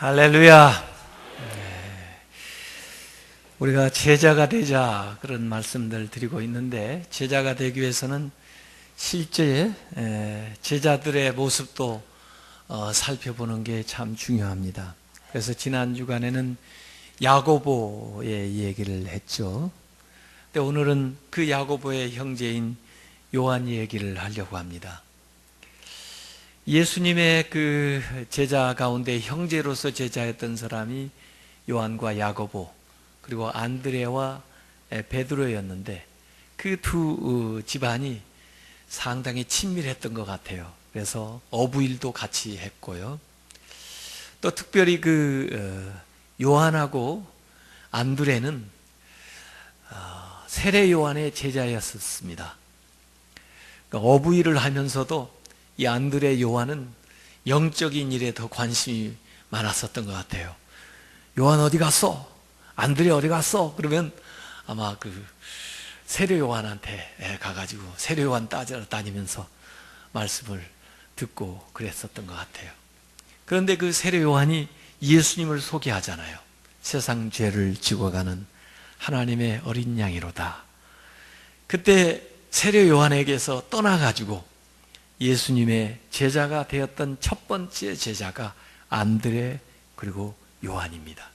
할렐루야. 우리가 제자가 되자 그런 말씀들 드리고 있는데, 제자가 되기 위해서는 실제 제자들의 모습도 살펴보는 게 참 중요합니다. 그래서 지난 주간에는 야고보의 얘기를 했죠. 근데 오늘은 그 야고보의 형제인 요한 얘기를 하려고 합니다. 예수님의 그 제자 가운데 형제로서 제자였던 사람이 요한과 야고보, 그리고 안드레와 베드로였는데, 그 두 집안이 상당히 친밀했던 것 같아요. 그래서 어부일도 같이 했고요. 또 특별히 그 요한하고 안드레는 세례 요한의 제자였었습니다. 그러니까 어부일을 하면서도 이 안드레 요한은 영적인 일에 더 관심이 많았었던 것 같아요. 요한 어디 갔어? 안드레 어디 갔어? 그러면 아마 그 세례 요한한테 가가지고 세례 요한 따라다니면서 말씀을 듣고 그랬었던 것 같아요. 그런데 그 세례 요한이 예수님을 소개하잖아요. 세상 죄를 지고 가는 하나님의 어린 양이로다. 그때 세례 요한에게서 떠나가지고 예수님의 제자가 되었던 첫 번째 제자가 안드레 그리고 요한입니다.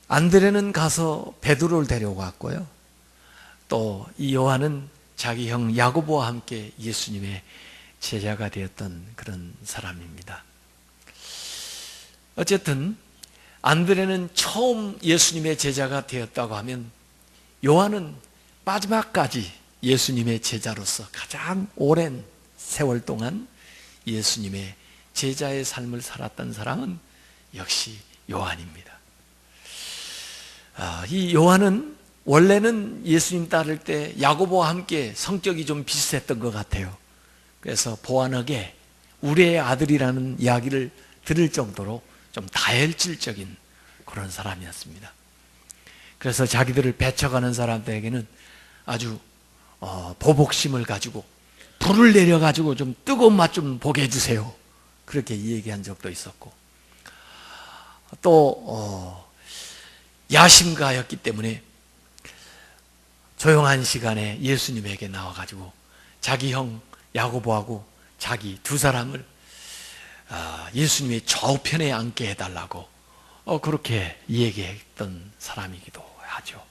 안드레는 가서 베드로를 데려갔고요. 또 이 요한은 자기 형 야고보와 함께 예수님의 제자가 되었던 그런 사람입니다. 어쨌든 안드레는 처음 예수님의 제자가 되었다고 하면, 요한은 마지막까지 예수님의 제자로서 가장 오랜 세월 동안 예수님의 제자의 삶을 살았던 사람은 역시 요한입니다. 이 요한은 원래는 예수님 따를 때 야고보와 함께 성격이 좀 비슷했던 것 같아요. 그래서 보아너게 우리의 아들이라는 이야기를 들을 정도로 좀 다혈질적인 그런 사람이었습니다. 그래서 자기들을 배척하는 사람들에게는 아주 보복심을 가지고 불을 내려가지고 좀 뜨거운 맛 좀 보게 해주세요, 그렇게 얘기한 적도 있었고, 또 야심가였기 때문에 조용한 시간에 예수님에게 나와가지고 자기 형 야고보하고 자기 두 사람을 예수님의 좌우편에 앉게 해달라고 그렇게 얘기했던 사람이기도 하죠.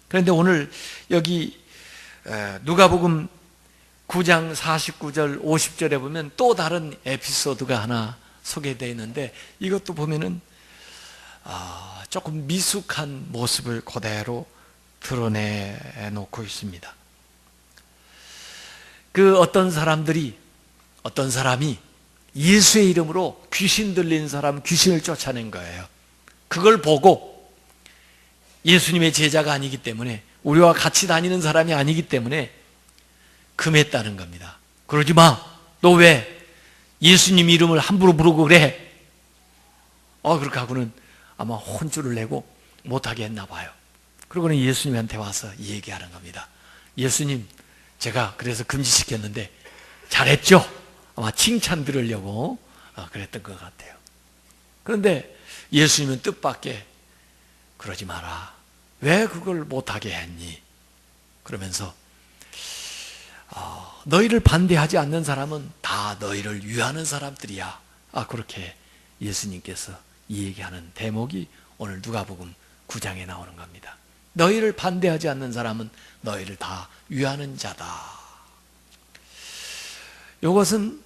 그런데 오늘 여기 누가복음 9장 49절 50절에 보면 또 다른 에피소드가 하나 소개되어 있는데, 이것도 보면은 조금 미숙한 모습을 그대로 드러내놓고 있습니다. 그 어떤 사람이 예수의 이름으로 귀신 들린 사람 귀신을 쫓아낸 거예요. 그걸 보고 예수님의 제자가 아니기 때문에, 우리와 같이 다니는 사람이 아니기 때문에 금했다는 겁니다. 그러지 마. 너 왜 예수님 이름을 함부로 부르고 그래? 그렇게 하고는 아마 혼쭐을 내고 못하게 했나 봐요. 그러고는 예수님한테 와서 얘기하는 겁니다. 예수님, 제가 그래서 금지시켰는데 잘했죠? 아마 칭찬 들으려고 그랬던 것 같아요. 그런데 예수님은 뜻밖의 그러지 마라. 왜 그걸 못하게 했니? 그러면서 너희를 반대하지 않는 사람은 다 너희를 위하는 사람들이야. 그렇게 예수님께서 얘기하는 대목이 오늘 누가복음 9장에 나오는 겁니다. 너희를 반대하지 않는 사람은 너희를 다 위하는 자다. 이것은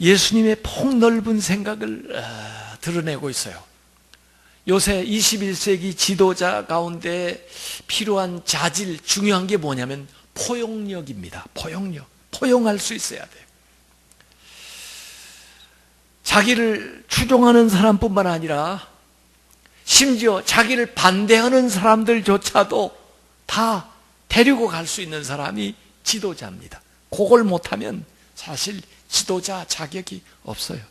예수님의 폭넓은 생각을 드러내고 있어요. 요새 21세기 지도자 가운데 필요한 자질, 중요한 게 뭐냐면 포용력입니다. 포용할 수 있어야 돼요. 자기를 추종하는 사람뿐만 아니라 심지어 자기를 반대하는 사람들조차도 다 데리고 갈 수 있는 사람이 지도자입니다. 그걸 못하면 사실 지도자 자격이 없어요.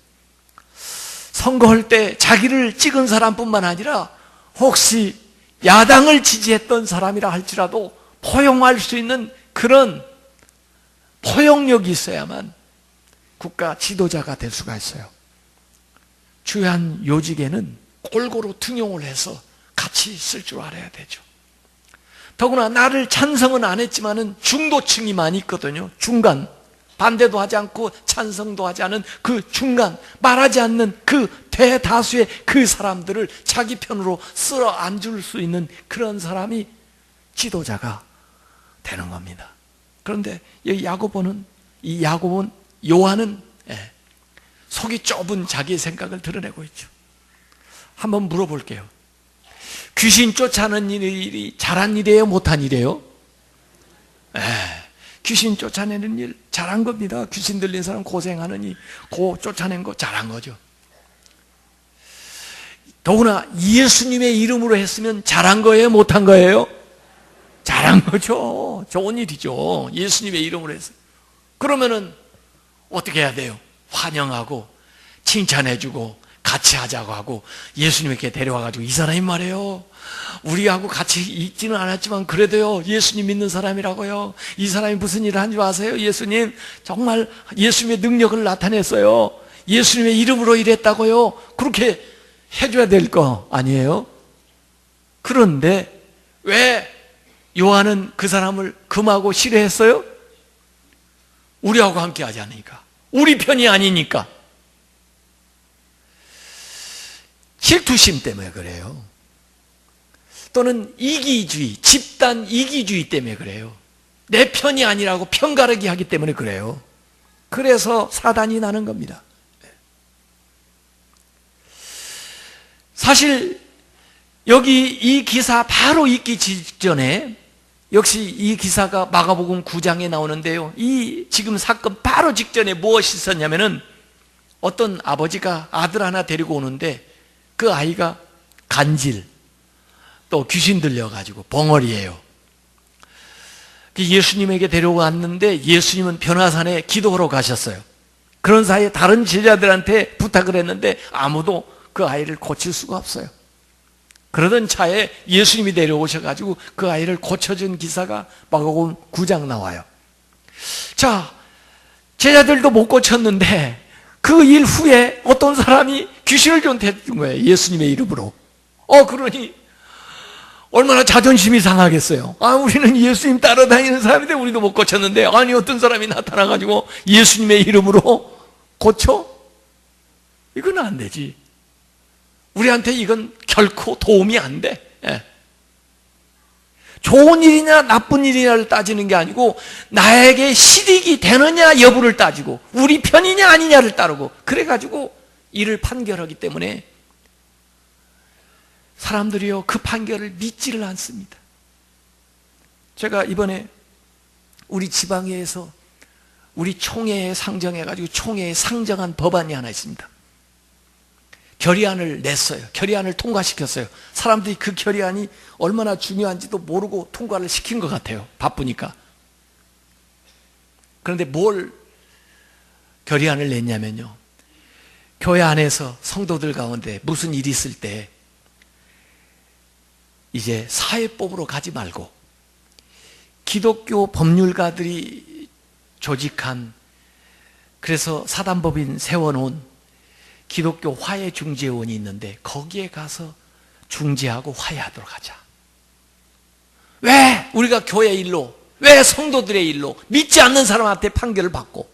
선거할 때 자기를 찍은 사람뿐만 아니라 혹시 야당을 지지했던 사람이라 할지라도 포용할 수 있는 그런 포용력이 있어야만 국가 지도자가 될 수가 있어요. 주한 요직에는 골고루 등용을 해서 같이 쓸 줄 알아야 되죠. 더구나 나를 찬성은 안 했지만은 중도층이 많이 있거든요. 중간, 반대도 하지 않고 찬성도 하지 않은 그 중간, 말하지 않는 그 대다수의 그 사람들을 자기 편으로 쓸어 앉을 수 있는 그런 사람이 지도자가 되는 겁니다. 그런데 이 요한은 속이 좁은 자기의 생각을 드러내고 있죠. 한번 물어볼게요. 귀신 쫓아내는 일이 잘한 일이에요? 못한 일이에요? 귀신 쫓아내는 일 잘한 겁니다. 귀신 들린 사람 고생하느니 쫓아낸 거 잘한 거죠. 더구나 예수님의 이름으로 했으면 잘한 거예요? 못한 거예요? 잘한 거죠. 좋은 일이죠. 예수님의 이름으로 했어요. 그러면은 어떻게 해야 돼요? 환영하고 칭찬해주고 같이 하자고 하고 예수님에게 데려와가지고 이 사람이 말이에요, 우리하고 같이 있지는 않았지만 그래도요 예수님 믿는 사람이라고요. 이 사람이 무슨 일을 한 줄 아세요? 예수님 정말 예수님의 능력을 나타냈어요. 예수님의 이름으로 일했다고요. 그렇게 해줘야 될 거 아니에요? 그런데 왜 요한은 그 사람을 금하고 싫어했어요? 우리하고 함께 하지 않으니까, 우리 편이 아니니까, 질투심 때문에 그래요. 또는 이기주의, 집단 이기주의 때문에 그래요. 내 편이 아니라고 편가르기 하기 때문에 그래요. 그래서 사단이 나는 겁니다. 사실 여기 이 기사 바로 읽기 직전에, 역시 이 기사가 마가복음 9장에 나오는데요, 이 지금 사건 바로 직전에 무엇이 있었냐면은 어떤 아버지가 아들 하나 데리고 오는데 그 아이가 간질, 또 귀신 들려가지고 벙어리예요. 예수님에게 데려왔는데 예수님은 변화산에 기도하러 가셨어요. 그런 사이에 다른 제자들한테 부탁을 했는데 아무도 그 아이를 고칠 수가 없어요. 그러던 차에 예수님이 내려오셔가지고 그 아이를 고쳐준 기사가 마가복음 9장 나와요. 자, 제자들도 못 고쳤는데 그 일 후에 어떤 사람이 귀신을 좀 대준 거예요. 예수님의 이름으로. 그러니 얼마나 자존심이 상하겠어요. 우리는 예수님 따라다니는 사람인데 우리도 못 고쳤는데, 아니 어떤 사람이 나타나가지고 예수님의 이름으로 고쳐? 이건 안 되지. 우리한테 이건 결코 도움이 안 돼. 좋은 일이냐 나쁜 일이냐를 따지는 게 아니고 나에게 실익이 되느냐 여부를 따지고 우리 편이냐 아니냐를 따르고, 그래가지고 이를 판결하기 때문에 사람들이요 그 판결을 믿지를 않습니다. 제가 이번에 우리 지방회에서 우리 총회에 상정해가지고 총회에 상정한 법안이 하나 있습니다. 결의안을 냈어요. 결의안을 통과시켰어요. 사람들이 그 결의안이 얼마나 중요한지도 모르고 통과를 시킨 것 같아요. 바쁘니까. 그런데 뭘 결의안을 냈냐면요, 교회 안에서 성도들 가운데 무슨 일이 있을 때 이제 사회법으로 가지 말고 기독교 법률가들이 조직한, 그래서 사단법인 세워놓은 기독교 화해중재원이 있는데 거기에 가서 중재하고 화해하도록 하자. 왜 우리가 교회 일로, 왜 성도들의 일로 믿지 않는 사람한테 판결을 받고,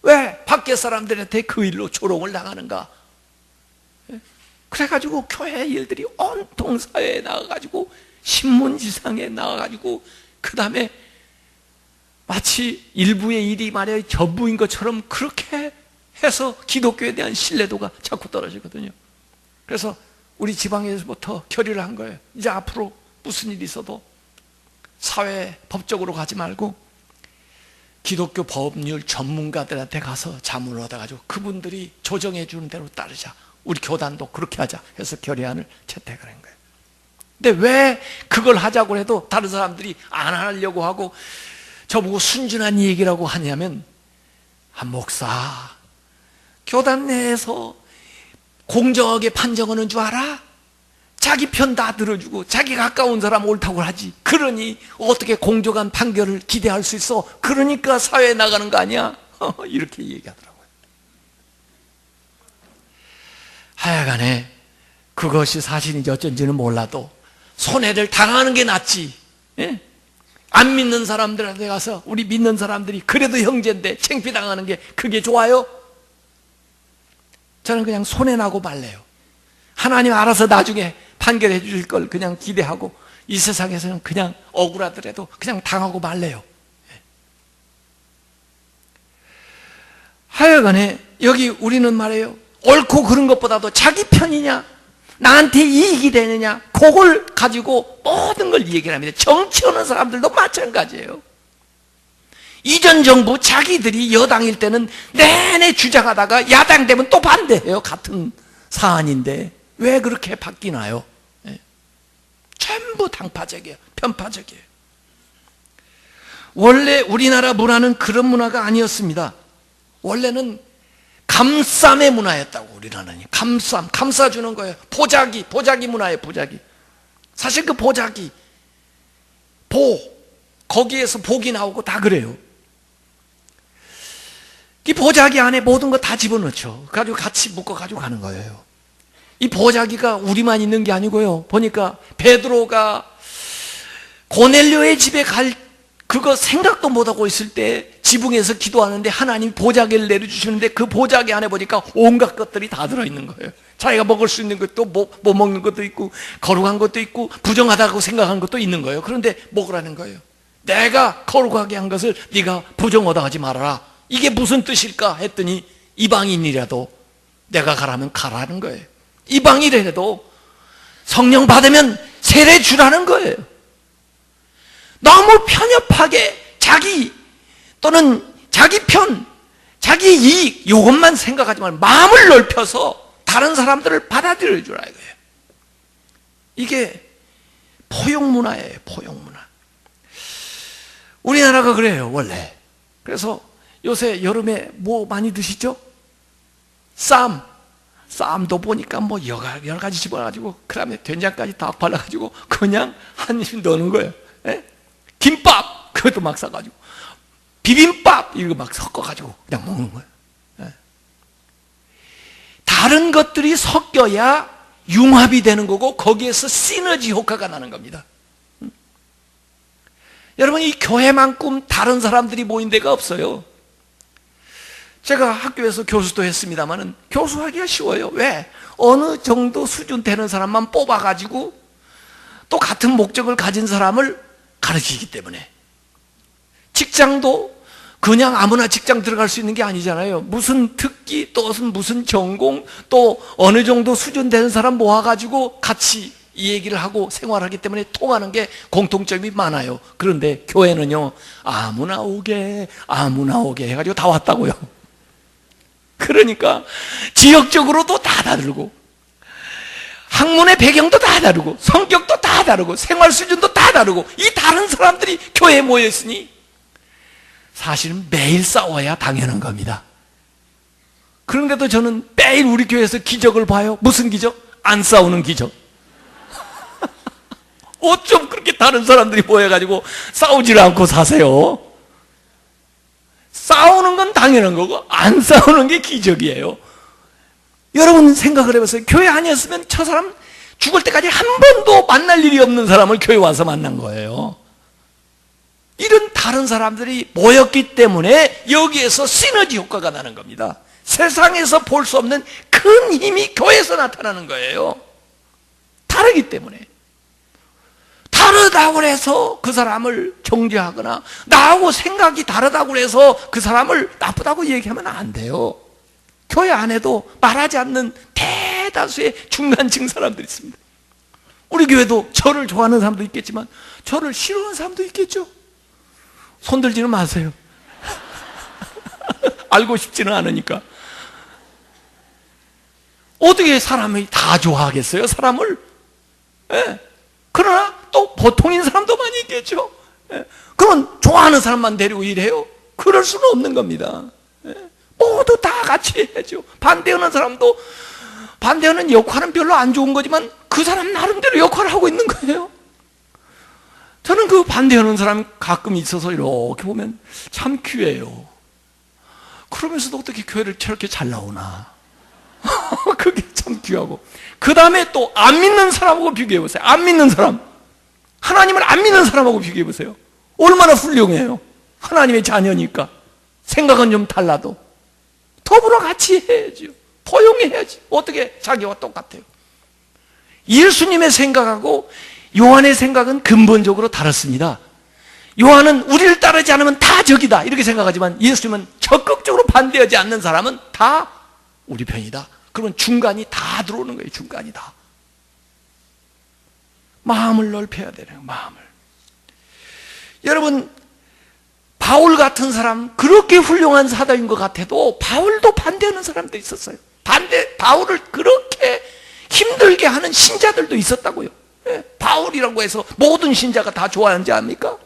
왜 밖에 사람들한테 그 일로 조롱을 당하는가? 그래가지고 교회 일들이 온통 사회에 나가가지고 신문지상에 나가가지고 그 다음에 마치 일부의 일이 말이야 전부인 것처럼 그렇게 해서 기독교에 대한 신뢰도가 자꾸 떨어지거든요. 그래서 우리 지방에서부터 결의를 한 거예요. 이제 앞으로 무슨 일이 있어도 사회 법적으로 가지 말고 기독교 법률 전문가들한테 가서 자문을 얻어가지고 그분들이 조정해 주는 대로 따르자. 우리 교단도 그렇게 하자 해서 결의안을 채택을 한 거예요. 근데 왜 그걸 하자고 해도 다른 사람들이 안 하려고 하고 저보고 순진한 얘기라고 하냐면, 한 목사 교단 내에서 공정하게 판정하는 줄 알아? 자기 편 다 들어주고 자기 가까운 사람 옳다고 하지. 그러니 어떻게 공정한 판결을 기대할 수 있어? 그러니까 사회에 나가는 거 아니야? 이렇게 얘기하더라고요. 하여간에 그것이 사실인지 어쩐지는 몰라도 손해를 당하는 게 낫지. 예? 안 믿는 사람들한테 가서 우리 믿는 사람들이 그래도 형제인데 창피당하는 게 그게 좋아요? 저는 그냥 손해나고 말래요. 하나님 알아서 나중에 판결해 주실 걸 그냥 기대하고 이 세상에서는 그냥 억울하더라도 그냥 당하고 말래요. 하여간에 여기 우리는 말해요. 옳고 그른 것보다도 자기 편이냐 나한테 이익이 되느냐 그걸 가지고 모든 걸 얘기를 합니다. 정치하는 사람들도 마찬가지예요. 이전 정부 자기들이 여당일 때는 내내 주장하다가 야당 되면 또 반대해요. 같은 사안인데 왜 그렇게 바뀌나요? 네. 전부 당파적이에요. 편파적이에요. 원래 우리나라 문화는 그런 문화가 아니었습니다. 원래는 감쌈의 문화였다고. 우리나라는 감싸주는 거예요. 보자기 문화예요. 보자기. 사실 그 보자기 거기에서 복이 나오고 다 그래요. 이 보자기 안에 모든 거 다 집어넣죠. 가지고 같이 묶어 가지고 가는 거예요. 이 보자기가 우리만 있는 게 아니고요. 보니까 베드로가 고넬료의 집에 갈 그거 생각도 못하고 있을 때 지붕에서 기도하는데 하나님이 보자기를 내려주시는데 그 보자기 안에 보니까 온갖 것들이 다 들어있는 거예요. 자기가 먹을 수 있는 것도 못 먹는 것도 있고 거룩한 것도 있고 부정하다고 생각한 것도 있는 거예요. 그런데 먹으라는 거예요. 내가 거룩하게 한 것을 네가 부정하다 하지 말아라. 이게 무슨 뜻일까 했더니 이방인이라도 내가 가라면 가라는 거예요. 이방인이라도 성령 받으면 세례 주라는 거예요. 너무 편협하게 자기 또는 자기 편, 자기 이익 이것만 생각하지 말고 마음을 넓혀서 다른 사람들을 받아들여 주라 이거예요. 이게 포용문화예요. 포용문화. 우리나라가 그래요. 원래. 그래서 요새 여름에 뭐 많이 드시죠? 쌈도 보니까 뭐 여러 가지 집어가지고 그 다음에 된장까지 다 발라가지고 그냥 한 입 넣는 거예요. 예? 김밥 그것도 막 싸가지고 비빔밥 이거 막 섞어가지고 그냥 먹는 거예요. 예. 다른 것들이 섞여야 융합이 되는 거고 거기에서 시너지 효과가 나는 겁니다. 여러분 이 교회만큼 다른 사람들이 모인 데가 없어요. 제가 학교에서 교수도 했습니다만 교수하기가 쉬워요. 왜? 어느 정도 수준 되는 사람만 뽑아가지고 또 같은 목적을 가진 사람을 가르치기 때문에. 직장도 그냥 아무나 직장 들어갈 수 있는 게 아니잖아요. 무슨 특기 또 무슨 전공 또 어느 정도 수준 되는 사람 모아가지고 같이 이 얘기를 하고 생활하기 때문에 통하는 게 공통점이 많아요. 그런데 교회는요 아무나 오게 해가지고 다 왔다고요. 그러니까 지역적으로도 다 다르고 학문의 배경도 다 다르고 성격도 다 다르고 생활 수준도 다 다르고 이 다른 사람들이 교회에 모여있으니 사실은 매일 싸워야 당연한 겁니다. 그런데도 저는 매일 우리 교회에서 기적을 봐요. 무슨 기적? 안 싸우는 기적. 어쩜 그렇게 다른 사람들이 모여가지고 싸우지를 않고 사세요? 싸우는 건 당연한 거고 안 싸우는 게 기적이에요. 여러분 생각을 해보세요. 교회 아니었으면 저 사람 죽을 때까지 한 번도 만날 일이 없는 사람을 교회 와서 만난 거예요. 이런 다른 사람들이 모였기 때문에 여기에서 시너지 효과가 나는 겁니다. 세상에서 볼 수 없는 큰 힘이 교회에서 나타나는 거예요. 다르기 때문에. 다르다고 해서 그 사람을 정죄하거나 나하고 생각이 다르다고 해서 그 사람을 나쁘다고 얘기하면 안 돼요. 교회 안에도 말하지 않는 대다수의 중간층 사람들이 있습니다. 우리 교회도 저를 좋아하는 사람도 있겠지만 저를 싫어하는 사람도 있겠죠. 손들지는 마세요. 알고 싶지는 않으니까. 어떻게 사람이 다 좋아하겠어요? 사람을. 예. 그러나 또 보통인 사람도 많이 있겠죠. 예. 그러면 좋아하는 사람만 데리고 일해요? 그럴 수는 없는 겁니다. 예. 모두 다 같이 해야죠. 반대하는 사람도 반대하는 역할은 별로 안 좋은 거지만 그 사람 나름대로 역할을 하고 있는 거예요. 저는 그 반대하는 사람이 가끔 있어서 이렇게 보면 참 귀해요. 그러면서도 어떻게 교회를 저렇게 잘 나오나. 그게 참 참 귀하고, 그 다음에 또 안 믿는 사람하고 비교해 보세요. 안 믿는 사람, 하나님을 안 믿는 사람하고 비교해 보세요. 얼마나 훌륭해요. 하나님의 자녀니까 생각은 좀 달라도 더불어 같이 해야죠. 포용해야지. 어떻게 자기와 똑같아요. 예수님의 생각하고 요한의 생각은 근본적으로 다릅니다. 요한은 우리를 따르지 않으면 다 적이다 이렇게 생각하지만, 예수님은 적극적으로 반대하지 않는 사람은 다 우리 편이다. 그러면 중간이 다 들어오는 거예요. 중간이 다. 마음을 넓혀야 되네요. 마음을. 여러분, 바울 같은 사람, 그렇게 훌륭한 사도인 것 같아도 바울도 반대하는 사람도 있었어요. 바울을 그렇게 힘들게 하는 신자들도 있었다고요. 바울이라고 해서 모든 신자가 다 좋아하는지 압니까?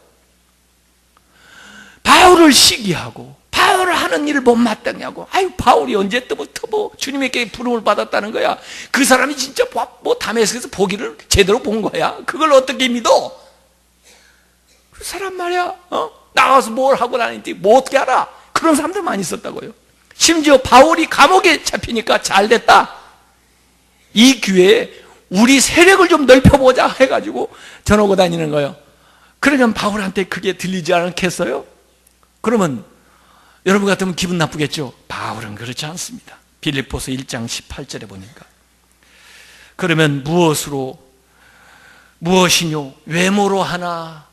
바울을 시기하고 바울을 하는 일을 못마땅히 하고, 아유 바울이 언제부터 뭐 주님에게 부름을 받았다는 거야. 그 사람이 진짜 뭐 다메섹에서 보기를 제대로 본 거야. 그걸 어떻게 믿어? 그 사람 말이야, 나가서 뭘 하고 다니는지 뭐 어떻게 알아? 그런 사람들 많이 있었다고요. 심지어 바울이 감옥에 잡히니까 잘 됐다, 이 기회에 우리 세력을 좀 넓혀보자 해가지고 전하고 다니는 거예요. 그러면 바울한테 그게 들리지 않겠어요? 그러면 여러분 같으면 기분 나쁘겠죠? 바울은 그렇지 않습니다. 빌립보서 1장 18절에 보니까, 그러면 무엇이뇨? 외모로 하나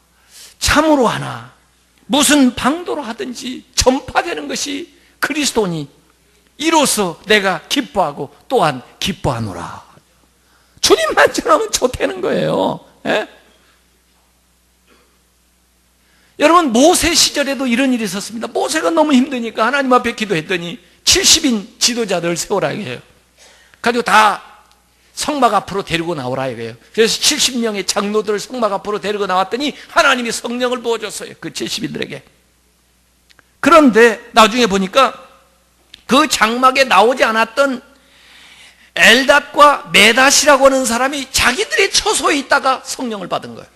참으로 하나 무슨 방도로 하든지 전파되는 것이 그리스도니 이로써 내가 기뻐하고 또한 기뻐하노라. 주님만 전하면 좋다는 거예요. 예? 여러분, 모세 시절에도 이런 일이 있었습니다. 모세가 너무 힘드니까 하나님 앞에 기도했더니 70인 지도자들 세우라 이거예요. 가지고 다 성막 앞으로 데리고 나오라 이거예요. 그래서 70명의 장로들을 성막 앞으로 데리고 나왔더니 하나님이 성령을 부어줬어요, 그 70인들에게. 그런데 나중에 보니까 그 장막에 나오지 않았던 엘닷과 메닷이라고 하는 사람이 자기들의 처소에 있다가 성령을 받은 거예요.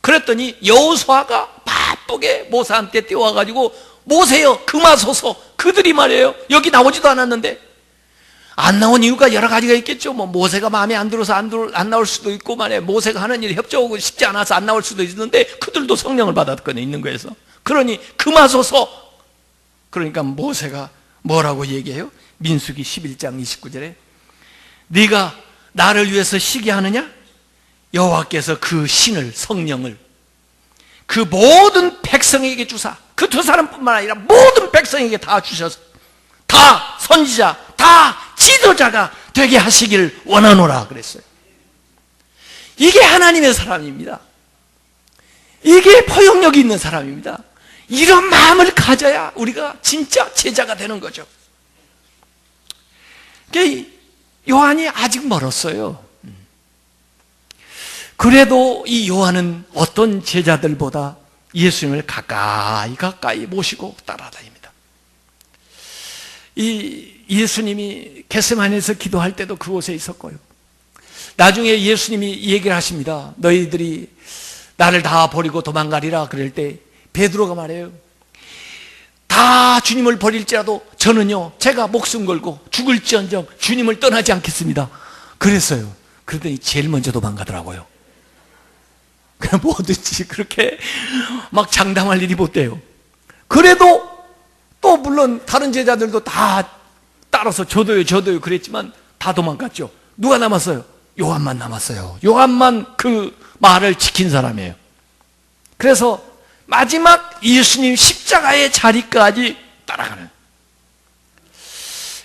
그랬더니 여호수아가 바쁘게 모세한테 뛰어와가지고, 모세여 금하소서. 그들이 말이에요, 여기 나오지도 않았는데. 안 나온 이유가 여러 가지가 있겠죠. 뭐 모세가 마음에 안 들어서 안 나올 수도 있고, 말이에요, 모세가 하는 일이 협조하고 싶지 않아서 안 나올 수도 있는데, 그들도 성령을 받았거든요, 있는 거에서. 그러니 금하소서. 그러니까 모세가 뭐라고 얘기해요? 민수기 11장 29절에 네가 나를 위해서 시기하느냐? 여호와께서 그 신을, 성령을 그 모든 백성에게 주사, 그 두 사람뿐만 아니라 모든 백성에게 다 주셔서 다 선지자, 다 지도자가 되게 하시길 원하노라 그랬어요. 이게 하나님의 사람입니다. 이게 포용력이 있는 사람입니다. 이런 마음을 가져야 우리가 진짜 제자가 되는 거죠. 요한이 아직 멀었어요. 그래도 이 요한은 어떤 제자들보다 예수님을 가까이 모시고 따라다닙니다. 이 예수님이 겟세마네에서 기도할 때도 그곳에 있었고요. 나중에 예수님이 얘기를 하십니다. 너희들이 나를 다 버리고 도망가리라 그럴 때 베드로가 말해요. 다 주님을 버릴지라도 저는요, 제가 목숨 걸고 죽을지언정 주님을 떠나지 않겠습니다. 그랬어요. 그러더니 제일 먼저 도망가더라고요. 그냥 뭐든지 그렇게 막 장담할 일이 못 돼요. 그래도 또 물론 다른 제자들도 다 따라서 저도요 그랬지만 다 도망갔죠. 누가 남았어요? 요한만 남았어요. 요한만 그 말을 지킨 사람이에요. 그래서 마지막 예수님 십자가의 자리까지 따라가는.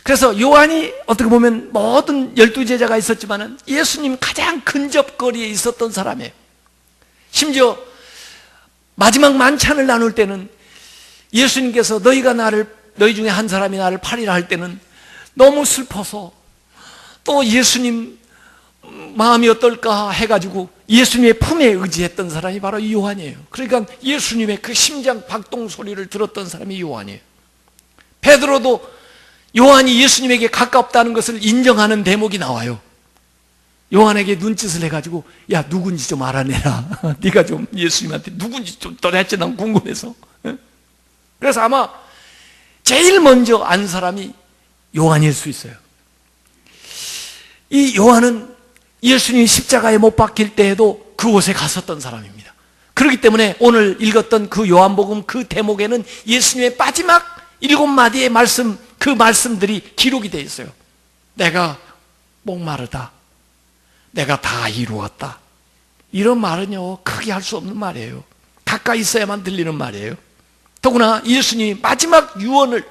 그래서 요한이 어떻게 보면 모든 12제자가 있었지만 예수님 가장 근접거리에 있었던 사람이에요. 심지어 마지막 만찬을 나눌 때는 예수님께서 너희 중에 한 사람이 나를 팔이라 할 때는 너무 슬퍼서 또 예수님 마음이 어떨까 해가지고 예수님의 품에 의지했던 사람이 바로 이 요한이에요. 그러니까 예수님의 그 심장 박동 소리를 들었던 사람이 요한이에요. 베드로도 요한이 예수님에게 가깝다는 것을 인정하는 대목이 나와요. 요한에게 눈짓을 해가지고 야 누군지 좀 알아내라. 네가 좀 예수님한테 누군지 좀 도대체 난 궁금해서. 그래서 아마 제일 먼저 안 사람이 요한일 수 있어요. 이 요한은 예수님이 십자가에 못 박힐 때에도 그곳에 갔었던 사람입니다. 그렇기 때문에 오늘 읽었던 그 요한복음 그 대목에는 예수님의 마지막 7마디의 말씀, 그 말씀들이 기록이 되어 있어요. 내가 목마르다. 내가 다 이루었다. 이런 말은요, 크게 할 수 없는 말이에요. 가까이 있어야만 들리는 말이에요. 더구나 예수님이 마지막 유언을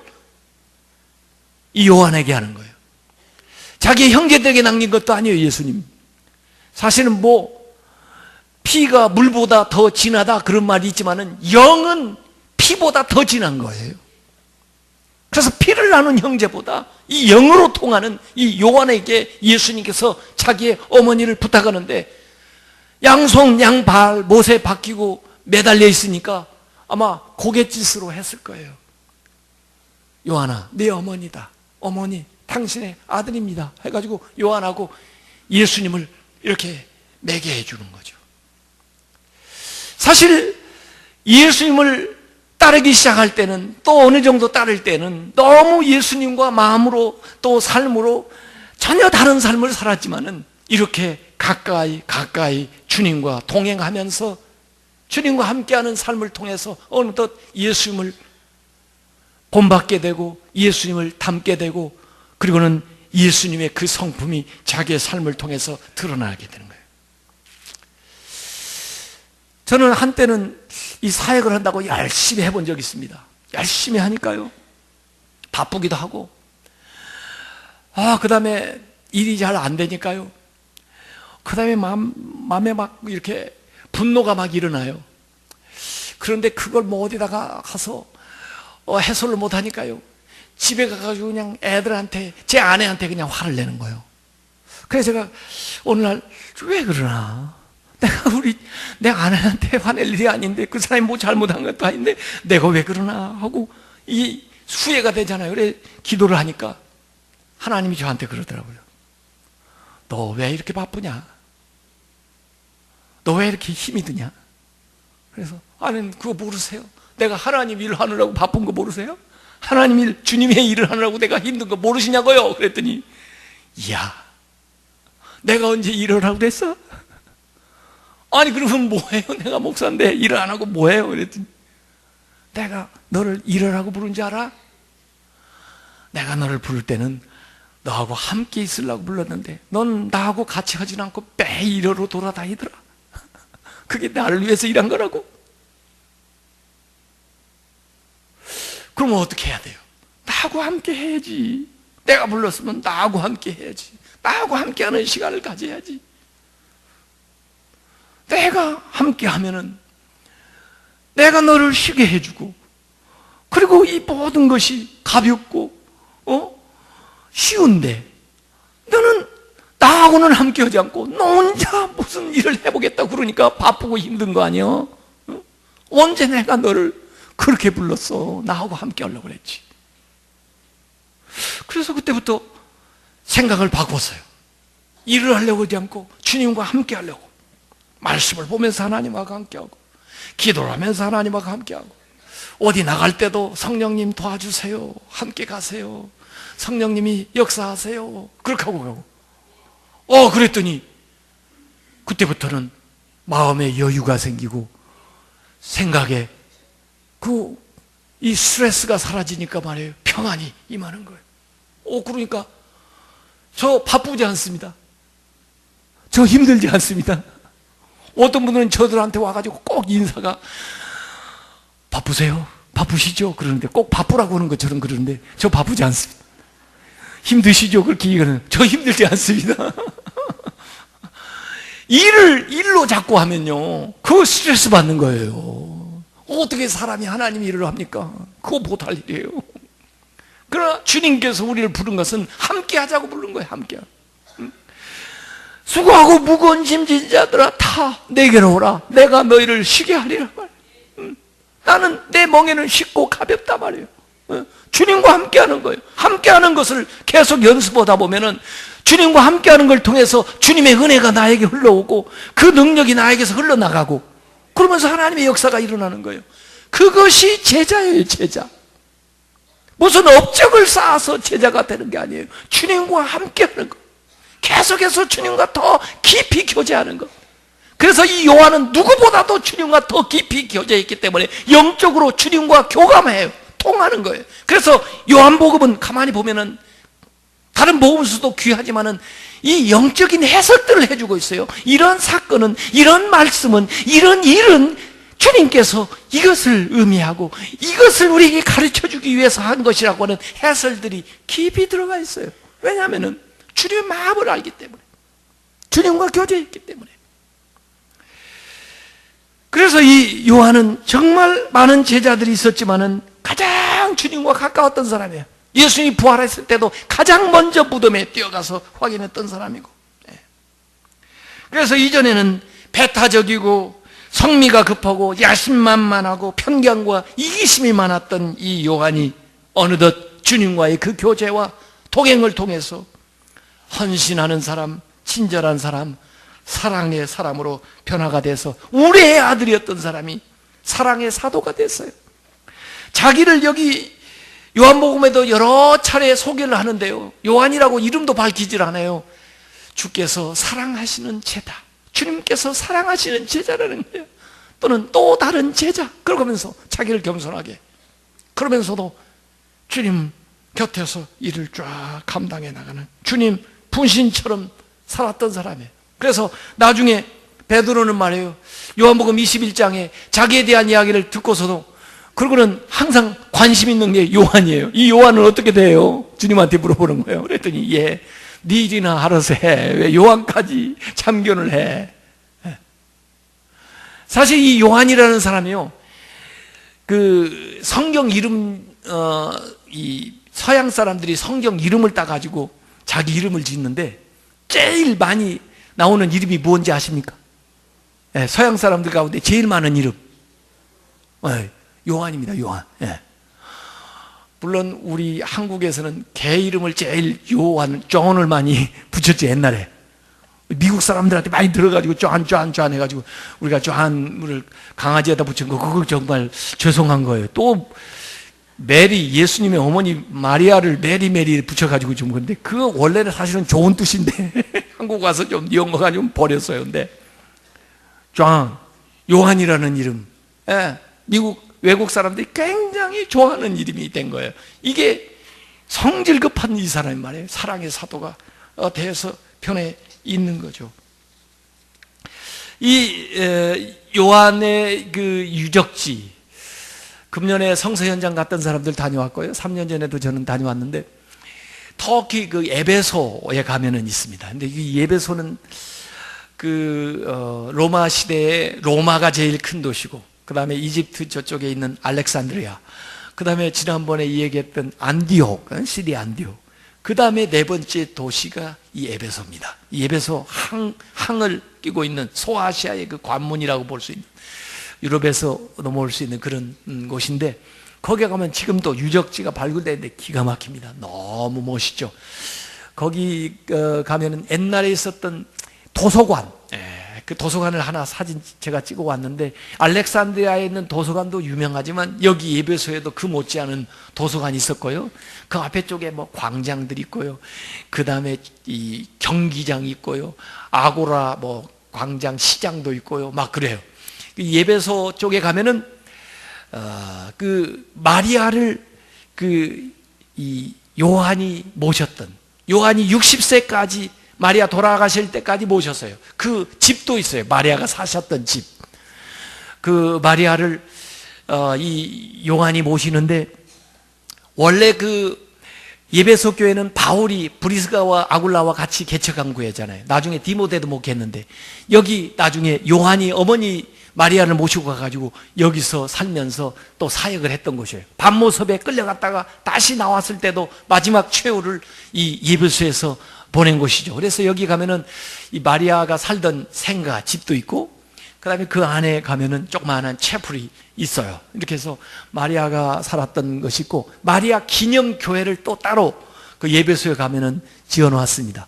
이 요한에게 하는 거예요. 자기 형제들에게 남긴 것도 아니에요, 예수님. 사실은 피가 물보다 더 진하다 그런 말이 있지만은 영은 피보다 더 진한 거예요. 그래서 피를 나눈 형제보다 이 영으로 통하는 이 요한에게 예수님께서 자기의 어머니를 부탁하는데, 양손 양발 못에 박히고 매달려 있으니까 아마 고갯짓으로 했을 거예요. 요한아, 네 어머니다. 어머니, 당신의 아들입니다. 해가지고 요한하고 예수님을 이렇게 매게 해주는 거죠. 사실 예수님을 따르기 시작할 때는, 또 어느 정도 따를 때는 너무 예수님과 마음으로 또 삶으로 전혀 다른 삶을 살았지만은 이렇게 가까이 주님과 동행하면서 주님과 함께하는 삶을 통해서 어느덧 예수님을 본받게 되고 예수님을 닮게 되고, 그리고는 예수님의 그 성품이 자기의 삶을 통해서 드러나게 되는 거예요. 저는 한때는 이 사역을 한다고 열심히 해본 적이 있습니다. 열심히 하니까요, 바쁘기도 하고, 그 다음에 일이 잘 안 되니까요, 그 다음에 마음에 막 이렇게 분노가 막 일어나요. 그런데 그걸 어디다가 가서 해소를 못 하니까요, 집에 가가지고 그냥 애들한테, 제 아내한테 그냥 화를 내는 거예요. 그래서 제가 오늘날 왜 그러나, 내 아내한테 화낼 일이 아닌데, 그 사람이 뭐 잘못한 것도 아닌데 내가 왜 그러나 하고 이 후회가 되잖아요. 그래 기도를 하니까 하나님이 저한테 그러더라고요. 너 왜 이렇게 바쁘냐? 너 왜 이렇게 힘이 드냐? 그래서 아는 그거 모르세요? 내가 하나님 일을 하느라고 바쁜 거 모르세요? 하나님 일, 주님의 일을 하느라고 내가 힘든 거 모르시냐고요? 그랬더니, 이야, 내가 언제 일을 하고 그랬어? 아니 그러면 뭐해요? 내가 목사인데 일을 안 하고 뭐해요? 그랬더니, 내가 너를 일을 하고 부른 줄 알아? 내가 너를 부를 때는 너하고 함께 있으려고 불렀는데 넌 나하고 같이 하진 않고 매일 일하러 돌아다니더라. 그게 나를 위해서 일한 거라고? 그러면 어떻게 해야 돼요? 나하고 함께 해야지. 내가 불렀으면 나하고 함께 해야지. 나하고 함께하는 시간을 가져야지. 내가 함께 하면은 내가 너를 쉬게 해주고, 그리고 이 모든 것이 가볍고 쉬운데 너는 나하고는 함께하지 않고 너 혼자 무슨 일을 해보겠다고 그러니까 바쁘고 힘든 거 아니야? 언제 내가 너를 그렇게 불렀어? 나하고 함께 하려고 그랬지. 그래서 그때부터 생각을 바꿨어요. 일을 하려고 하지 않고 주님과 함께 하려고, 말씀을 보면서 하나님하고 함께하고, 기도를 하면서 하나님하고 함께하고, 어디 나갈 때도 성령님 도와주세요, 함께 가세요, 성령님이 역사하세요, 그렇게 하고 가고. 그랬더니 그때부터는 마음에 여유가 생기고 생각에 이 스트레스가 사라지니까 말이에요, 평안이 임하는 거예요. 그러니까 저 바쁘지 않습니다. 저 힘들지 않습니다. 어떤 분들은 저들한테 와가지고 꼭 인사가, 바쁘세요? 바쁘시죠? 그러는데, 꼭 바쁘라고 하는 것처럼 그러는데 저 바쁘지 않습니다. 힘드시죠? 그렇게 얘기하는, 저 힘들지 않습니다. 일로 자꾸 하면요, 그거 스트레스 받는 거예요. 어떻게 사람이 하나님 일을 합니까? 그거 못할 일이에요. 그러나 주님께서 우리를 부른 것은 함께 하자고 부른 거예요. 함께. 수고하고 무거운 짐진 자들아 다 내게로 오라. 내가 너희를 쉬게 하리라 말이에요. 나는 내 멍에는 쉽고 가볍다 말이에요. 주님과 함께하는 거예요. 함께하는 것을 계속 연습하다 보면은 주님과 함께하는 걸 통해서 주님의 은혜가 나에게 흘러오고 그 능력이 나에게서 흘러나가고, 그러면서 하나님의 역사가 일어나는 거예요. 그것이 제자예요, 제자. 무슨 업적을 쌓아서 제자가 되는 게 아니에요. 주님과 함께하는 거. 계속해서 주님과 더 깊이 교제하는 것. 그래서 이 요한은 누구보다도 주님과 더 깊이 교제했기 때문에 영적으로 주님과 교감해요. 통하는 거예요. 그래서 요한복음은 가만히 보면은 다른 복음서도 귀하지만은 이 영적인 해석들을 해주고 있어요. 이런 사건은, 이런 말씀은, 이런 일은 주님께서 이것을 의미하고 이것을 우리에게 가르쳐주기 위해서 한 것이라고 하는 해설들이 깊이 들어가 있어요. 왜냐하면은 주님의 마음을 알기 때문에, 주님과 교제했기 때문에. 그래서 이 요한은 정말 많은 제자들이 있었지만은 가장 주님과 가까웠던 사람이에요. 예수님이 부활했을 때도 가장 먼저 무덤에 뛰어가서 확인했던 사람이고. 그래서 이전에는 배타적이고 성미가 급하고 야심만만하고 편견과 이기심이 많았던 이 요한이 어느덧 주님과의 그 교제와 동행을 통해서 헌신하는 사람, 친절한 사람, 사랑의 사람으로 변화가 돼서 우리의 아들이었던 사람이 사랑의 사도가 됐어요. 자기를 여기 요한복음에도 여러 차례 소개를 하는데요, 요한이라고 이름도 밝히질 않아요. 주께서 사랑하시는 제자, 주님께서 사랑하시는 제자라는 거예요. 또는 또 다른 제자, 그러면서 자기를 겸손하게, 그러면서도 주님 곁에서 일을 쫙 감당해 나가는 주님 분신처럼 살았던 사람이에요. 그래서 나중에 베드로는 말해요, 요한복음 21장에 자기에 대한 이야기를 듣고서도 그러고는 항상 관심 있는 게 요한이에요. 이 요한은 어떻게 돼요? 주님한테 물어보는 거예요. 그랬더니 네 일이나 알아서 해. 왜 요한까지 참견을 해? 사실 이 요한이라는 사람이요, 그 성경 이름, 이 서양 사람들이 성경 이름을 따가지고 자기 이름을 짓는데 제일 많이 나오는 이름이 뭔지 아십니까? 서양 사람들 가운데 제일 많은 이름 요한입니다. 요한. 물론 우리 한국에서는 개 이름을 제일 요한, 존을 많이 붙였지. 옛날에 미국 사람들한테 많이 들어가지고 존 해가지고 우리가 존을 강아지에다 붙인 거, 그거 정말 죄송한 거예요. 또 메리, 예수님의 어머니 마리아를 메리 붙여가지고 좀, 근데 그거 원래는 사실은 좋은 뜻인데 한국 와서 좀 영어가 좀 버렸어요. 근데 존, 요한이라는 이름, 미국 외국 사람들이 굉장히 좋아하는 이름이 된 거예요. 이게 성질 급한 이 사람이 말이에요. 사랑의 사도가 돼서 변해 있는 거죠. 이 요한의 그 유적지, 금년에 성서 현장 갔던 사람들 다녀왔고요. 3년 전에도 저는 다녀왔는데 터키 그 에베소에 가면은 있습니다. 근데 이 에베소는 그 로마 시대에 로마가 제일 큰 도시고, 그 다음에 이집트 저쪽에 있는 알렉산드리아, 그 다음에 지난번에 얘기했던 안디옥, 시리아 안디옥, 그 다음에 네 번째 도시가 이 에베소입니다. 이 에베소 항을 끼고 있는 소아시아의 그 관문이라고 볼 수 있는, 유럽에서 넘어올 수 있는 그런 곳인데, 거기에 가면 지금도 유적지가 발굴되는데 기가 막힙니다. 너무 멋있죠. 거기 가면은 옛날에 있었던 도서관, 그 도서관을 하나 사진 제가 찍어 왔는데, 알렉산드리아에 있는 도서관도 유명하지만 여기 에베소에도 그 못지않은 도서관이 있었고요. 그 앞에 쪽에 뭐 광장들이 있고요. 그 다음에 이 경기장이 있고요. 아고라 뭐 광장 시장도 있고요. 막 그래요. 에베소 쪽에 가면은 그 마리아를 이 요한이 모셨던, 요한이 60세까지 마리아 돌아가실 때까지 모셨어요. 그 집도 있어요. 마리아가 사셨던 집. 그 마리아를 이 요한이 모시는데, 원래 그 에베소 교회는 바울이 브리스가와 아굴라와 같이 개척한 교회잖아요. 나중에 디모데도 목회했는데, 여기 나중에 요한이 어머니 마리아를 모시고 가가지고 여기서 살면서 또 사역을 했던 곳이에요. 밤모습에 끌려갔다가 다시 나왔을 때도 마지막 최후를 이 에베소에서 보낸 곳이죠. 그래서 여기 가면은 이 마리아가 살던 생가 집도 있고, 그 다음에 그 안에 가면은 조그마한 채플이 있어요. 이렇게 해서 마리아가 살았던 것이 있고, 마리아 기념교회를 또 따로 그 에베소에 가면은 지어놓았습니다.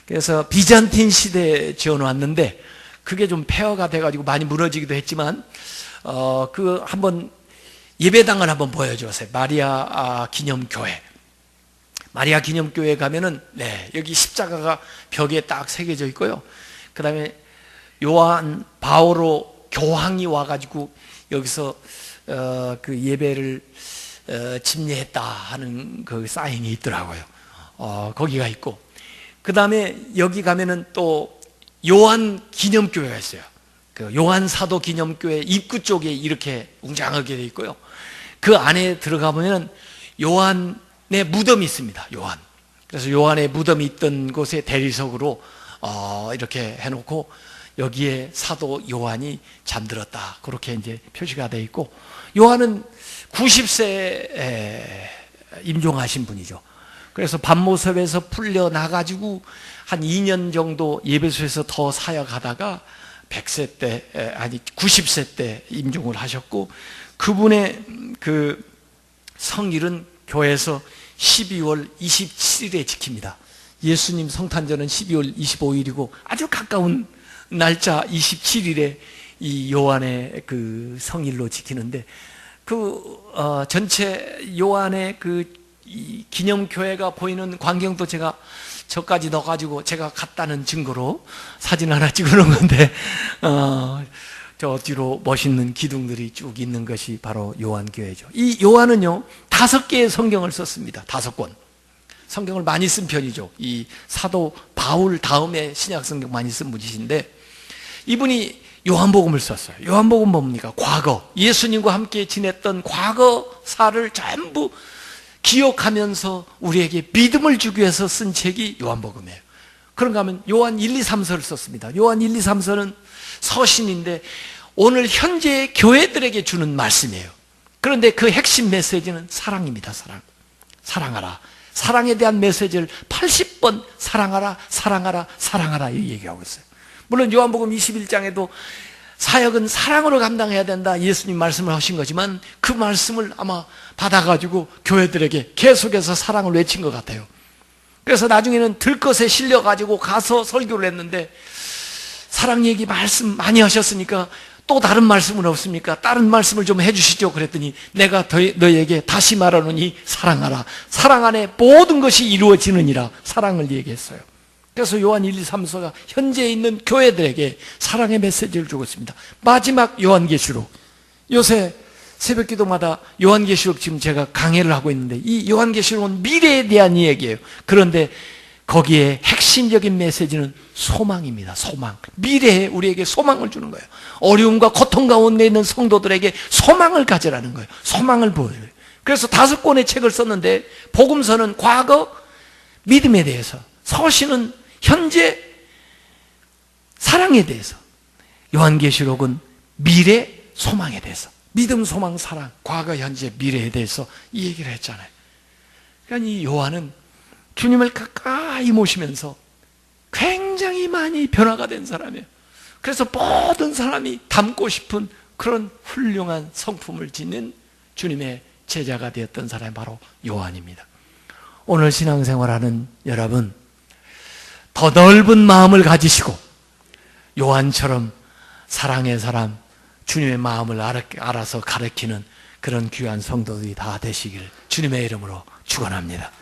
그래서 비잔틴 시대에 지어놓았는데, 그게 좀 폐허가 돼가지고 많이 무너지기도 했지만, 그 한번 예배당을 한번 보여주세요. 마리아 기념교회. 마리아 기념교회에 가면은 여기 십자가가 벽에 딱 새겨져 있고요. 그 다음에 요한 바오로 교황이 와가지고 여기서 그 예배를 집례했다 하는 그 사인이 있더라고요. 거기가 있고, 그 다음에 여기 가면은 또 요한 기념교회가 있어요. 그 요한 사도 기념교회 입구 쪽에 이렇게 웅장하게 돼 있고요. 그 안에 들어가 보면 요한의 무덤이 있습니다. 요한. 그래서 요한의 무덤이 있던 곳에 대리석으로 이렇게 해놓고 여기에 사도 요한이 잠들었다, 그렇게 이제 표시가 돼 있고, 요한은 90세에 임종하신 분이죠. 그래서 밤모습에서 풀려나가지고 한 2년 정도 예배소에서 더 사역하다가 100세 때, 90세 때 임종을 하셨고, 그분의 그 성일은 교회에서 12월 27일에 지킵니다. 예수님 성탄절은 12월 25일이고 아주 가까운 날짜 27일에 이 요한의 그 성일로 지키는데, 전체 요한의 이 기념교회가 보이는 광경도 제가 저까지 넣어가지고 제가 갔다는 증거로 사진 하나 찍어놓은 건데, 저 뒤로 멋있는 기둥들이 쭉 있는 것이 바로 요한교회죠. 이 요한은요 5개의 성경을 썼습니다. 5권. 성경을 많이 쓴 편이죠. 이 사도 바울 다음에 신약 성경 많이 쓴 분이신데, 이분이 요한복음을 썼어요. 요한복음 뭡니까? 과거, 예수님과 함께 지냈던 과거사를 전부 기억하면서 우리에게 믿음을 주기 위해서 쓴 책이 요한복음이에요. 그런가 하면 요한 1, 2, 3서를 썼습니다. 요한 1, 2, 3서는 서신인데 오늘 현재의 교회들에게 주는 말씀이에요. 그런데 그 핵심 메시지는 사랑입니다. 사랑하라. 사랑에 대한 메시지를 80번 사랑하라, 사랑하라, 사랑하라 이 얘기하고 있어요. 물론 요한복음 21장에도 사역은 사랑으로 감당해야 된다, 예수님 말씀을 하신 거지만 그 말씀을 아마 받아가지고 교회들에게 계속해서 사랑을 외친 것 같아요. 그래서 나중에는 들것에 실려가지고 가서 설교를 했는데, 사랑 얘기 말씀 많이 하셨으니까 또 다른 말씀은 없습니까? 다른 말씀을 좀 해주시죠. 그랬더니 내가 너에게 다시 말하노니 사랑하라. 사랑 안에 모든 것이 이루어지느니라. 사랑을 얘기했어요. 그래서 요한 1, 2, 3서가 현재 있는 교회들에게 사랑의 메시지를 주고 있습니다. 마지막 요한계시록. 요새 새벽기도마다 요한계시록 지금 제가 강해를 하고 있는데, 이 요한계시록은 미래에 대한 이야기예요. 그런데 거기에 핵심적인 메시지는 소망입니다. 소망. 미래에 우리에게 소망을 주는 거예요. 어려움과 고통 가운데 있는 성도들에게 소망을 가지라는 거예요. 소망을 보여줘요. 그래서 5권의 책을 썼는데, 복음서는 과거, 믿음에 대해서, 서신은 현재, 사랑에 대해서, 요한계시록은 미래, 소망에 대해서, 믿음, 소망, 사랑, 과거, 현재, 미래에 대해서 이 얘기를 했잖아요. 그러니까 이 요한은 주님을 가까이 모시면서 굉장히 많이 변화가 된 사람이에요. 그래서 모든 사람이 닮고 싶은 그런 훌륭한 성품을 지닌 주님의 제자가 되었던 사람이 바로 요한입니다. 오늘 신앙생활하는 여러분, 더 넓은 마음을 가지시고 요한처럼 사랑의 사람, 주님의 마음을 알아서 가르치는 그런 귀한 성도들이 다 되시길 주님의 이름으로 축원합니다.